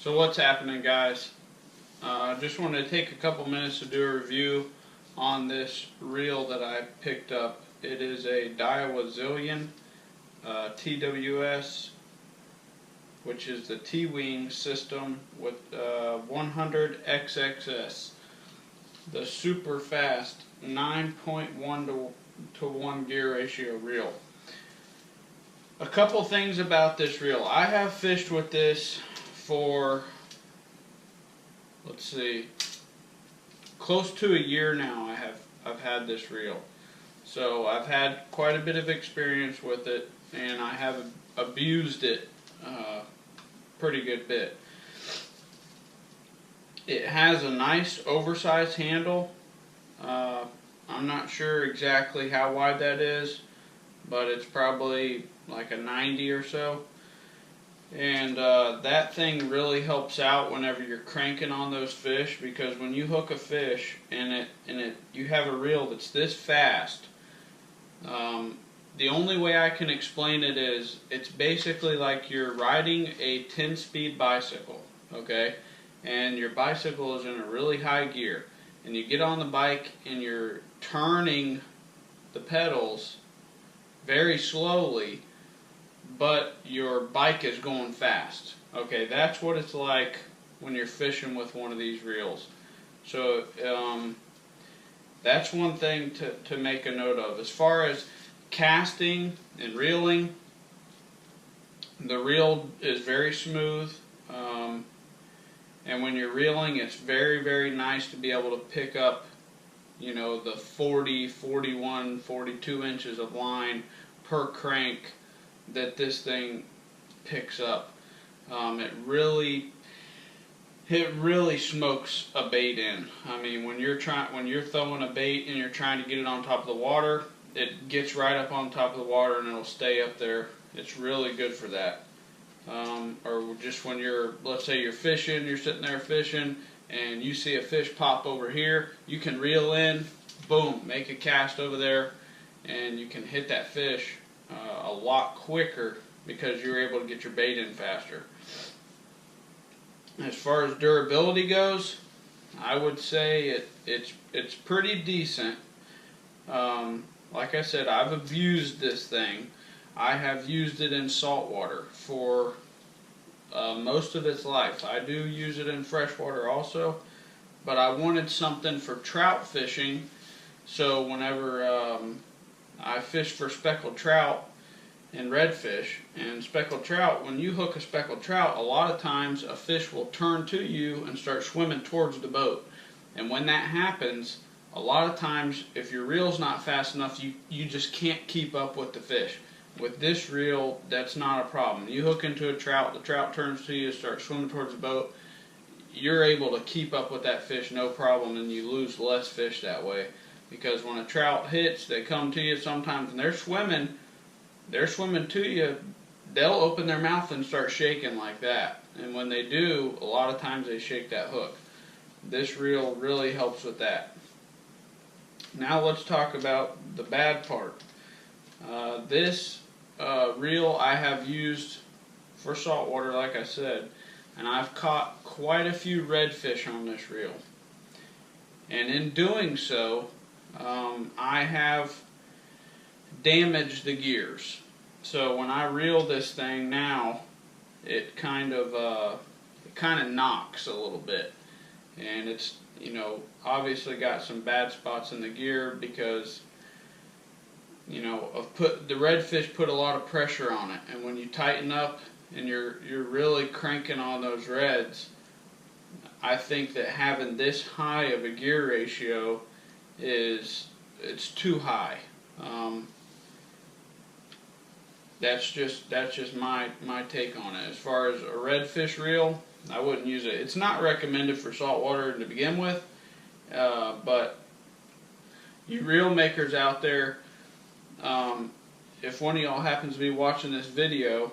So what's happening, guys? I just wanted to take a couple minutes to do a review on this reel that I picked up. It is a Daiwa Zillion TWS, which is the T-wing system with 100 XXS, the super fast 9.1 to 1 gear ratio reel. A couple things about this reel. I have fished with this for, let's see, close to a year now. I've had this reel, so I've had quite a bit of experience with it, and I have abused it pretty good bit. It has a nice oversized handle. I'm not sure exactly how wide that is, but it's probably like a 90 or so. And that thing really helps out whenever you're cranking on those fish, because when you hook a fish and you have a reel that's this fast, the only way I can explain it is it's basically like you're riding a 10-speed bicycle, okay? And your bicycle is in a really high gear, and you get on the bike and you're turning the pedals very slowly, but your bike is going fast. Okay, that's what it's like when you're fishing with one of these reels. So that's one thing to make a note of. As far as casting and reeling, the reel is very smooth, and when you're reeling, it's very, very nice to be able to pick up, you know, the 40, 41, 42 inches of line per crank that this thing picks up. It really smokes a bait in. I mean, when you're throwing a bait and you're trying to get it on top of the water, it gets right up on top of the water and it'll stay up there. It's really good for that. Or just when let's say you're fishing, you're sitting there fishing, and you see a fish pop over here, you can reel in, boom, make a cast over there, and you can hit that fish a lot quicker because you're able to get your bait in faster. As far as durability goes, I would say it's pretty decent. Like I said, I've abused this thing. I have used it in saltwater for most of its life. I do use it in freshwater also, but I wanted something for trout fishing. So whenever I fish for speckled trout and redfish, and speckled trout, when you hook a speckled trout, a lot of times a fish will turn to you and start swimming towards the boat. And when that happens, a lot of times if your reel's not fast enough, you just can't keep up with the fish. With this reel, that's not a problem. You hook into a trout, the trout turns to you, starts swimming towards the boat, you're able to keep up with that fish no problem, and you lose less fish that way. Because when a trout hits, they come to you sometimes, and they're swimming to you, they'll open their mouth and start shaking like that. And when they do, a lot of times they shake that hook. This reel really helps with that. Now let's talk about the bad part. This reel I have used for saltwater, like I said, and I've caught quite a few redfish on this reel. And in doing so, I have damaged the gears. So when I reel this thing now, it kind of knocks a little bit, and it's, you know, obviously got some bad spots in the gear because, you know, the redfish put a lot of pressure on it, and when you tighten up and you're really cranking on those reds, I think that having this high of a gear ratio it's too high. That's just my take on it. As far as a redfish reel, I wouldn't use it. It's not recommended for saltwater to begin with, but you reel makers out there, if one of y'all happens to be watching this video,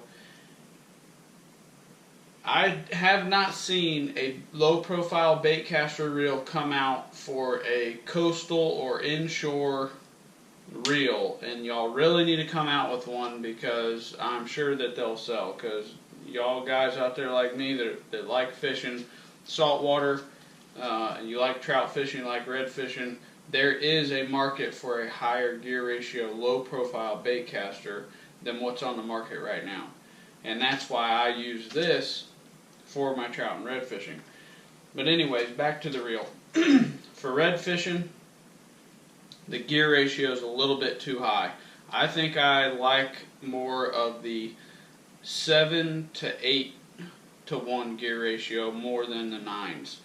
I have not seen a low-profile baitcaster reel come out for a coastal or inshore reel, and y'all really need to come out with one, because I'm sure that they'll sell, because y'all guys out there like me that like fishing saltwater, and you like trout fishing, like red fishing, there is a market for a higher gear ratio, low profile baitcaster than what's on the market right now. And that's why I use this for my trout and red fishing. But anyways, back to the reel. For red fishing, the gear ratio is a little bit too high. I think I like more of the 7 to 8 to 1 gear ratio more than the 9s,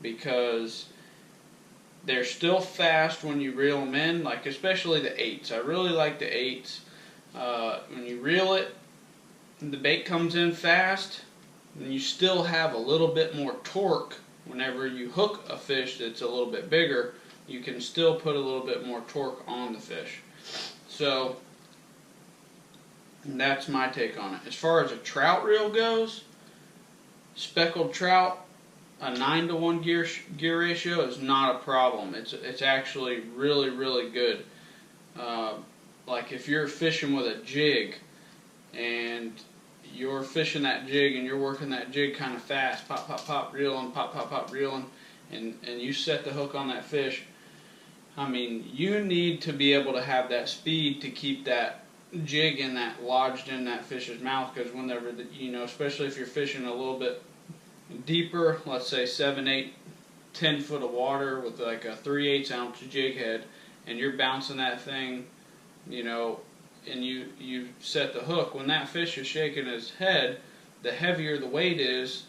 because they're still fast when you reel them in, like especially the 8s. I really like the 8s. When you reel it, the bait comes in fast, and you still have a little bit more torque. Whenever you hook a fish that's a little bit bigger, you can still put a little bit more torque on the fish. So that's my take on it. As far as a trout reel goes, speckled trout, a 9 to 1 gear ratio is not a problem. It's actually really, really good. Like if you're fishing with a jig and you're fishing that jig and you're working that jig kind of fast, pop, pop, pop, reeling, pop, pop, pop, reeling, and you set the hook on that fish, I mean, you need to be able to have that speed to keep that jig in that, lodged in that fish's mouth, because whenever, especially if you're fishing a little bit deeper, let's say 7, 8, 10 foot of water with like a 3/8 ounce jig head, and you're bouncing that thing, and you set the hook, when that fish is shaking his head, the heavier the weight is,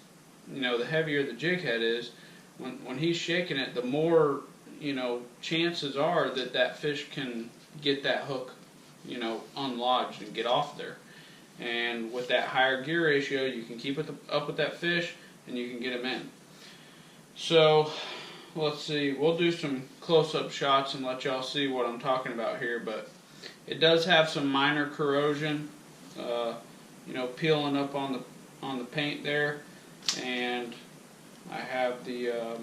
the heavier the jig head is, when he's shaking it, the more, chances are that fish can get that hook, unlodged and get off there. And with that higher gear ratio, you can keep up with that fish, and you can get him in. So, let's see, we'll do some close-up shots and let y'all see what I'm talking about here, but it does have some minor corrosion, peeling up on the paint there, and I have the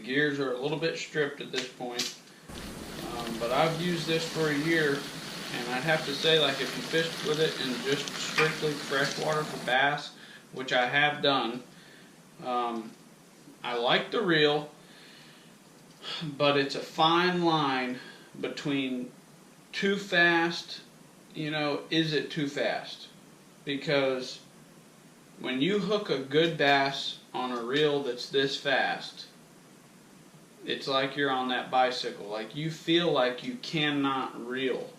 gears are a little bit stripped at this point, but I've used this for a year, and I'd have to say, like, if you fished with it in just strictly freshwater for bass, which I have done, I like the reel, but it's a fine line between too fast, is it too fast? Because when you hook a good bass on a reel that's this fast, it's like you're on that bicycle. Like, you feel like you cannot reel.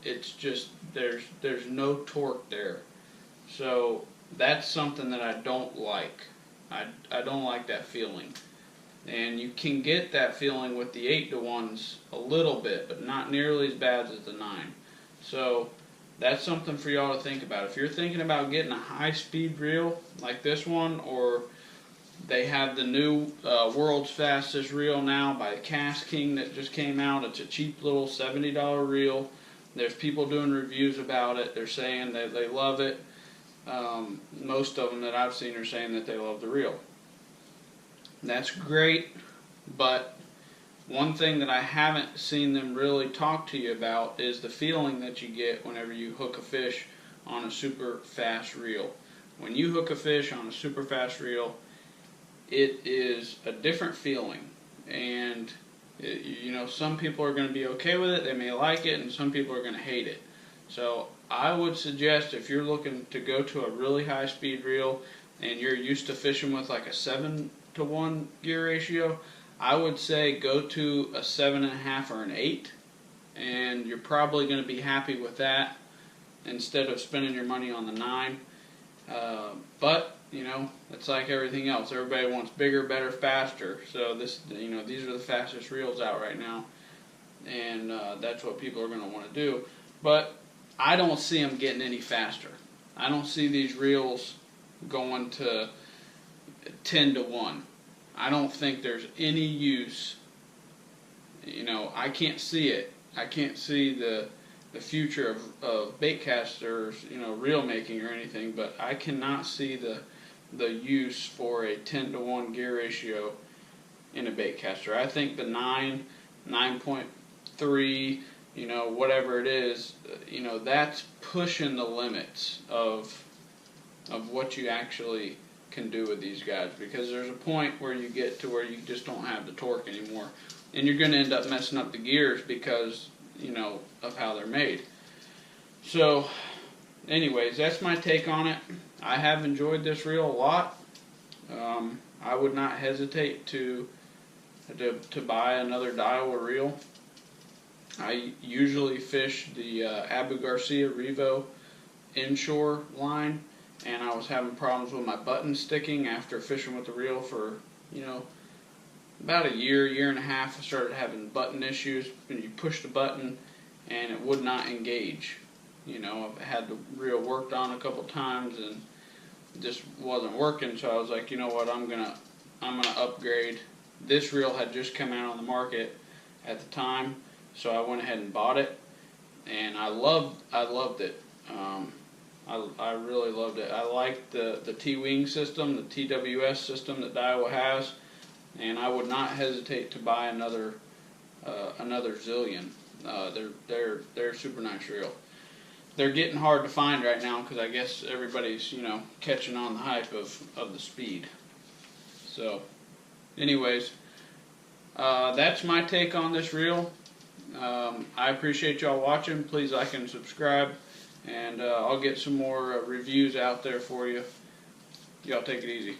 It's just, there's no torque there. So that's something that I don't like. I don't like that feeling. And you can get that feeling with the 8 to 1s a little bit, but not nearly as bad as the 9. So that's something for y'all to think about. If you're thinking about getting a high-speed reel like this one, or they have the new world's fastest reel now by Cast King that just came out. It's a cheap little $70 reel. There's people doing reviews about it. They're saying that they love it. Most of them that I've seen are saying that they love the reel. That's great, but one thing that I haven't seen them really talk to you about is the feeling that you get whenever you hook a fish on a super fast reel. When you hook a fish on a super fast reel, it is a different feeling, and some people are going to be okay with it, they may like it, and some people are going to hate it. So I would suggest, if you're looking to go to a really high speed reel and you're used to fishing with like a 7 to 1 gear ratio, I would say go to a 7.5 or an 8, and you're probably going to be happy with that instead of spending your money on the 9. But it's like everything else. Everybody wants bigger, better, faster. So these are the fastest reels out right now, and that's what people are going to want to do. But I don't see them getting any faster. I don't see these reels going to 10 to 1. I don't think there's any use. I can't see it. I can't see the future of baitcasters, reel making or anything, but I cannot see the use for a 10 to 1 gear ratio in a baitcaster. I think the 9, 9.3, you know, whatever it is, you know, that's pushing the limits of what you actually can do with these guys, because there's a point where you get to where you just don't have the torque anymore, and you're going to end up messing up the gears because, you know, of how they're made. So anyways, that's my take on it. I have enjoyed this reel a lot. I would not hesitate to buy another Daiwa reel. I usually fish the Abu Garcia Revo inshore line, and I was having problems with my button sticking after fishing with the reel for, you know, about a year and a half. I started having button issues, and you push the button and it would not engage. You know, I've had the reel worked on a couple times and it just wasn't working, so I was like, you know what, I'm gonna upgrade. This reel had just come out on the market at the time, so I went ahead and bought it, and I loved it. I really loved it. I liked the T-wing system, the TWS system that Daiwa has, and I would not hesitate to buy another Zillion. They're a super nice reel. They're getting hard to find right now because I guess everybody's, you know, catching on the hype of the speed. So, anyways, that's my take on this reel. I appreciate y'all watching. Please like and subscribe, and I'll get some more reviews out there for you. Y'all take it easy.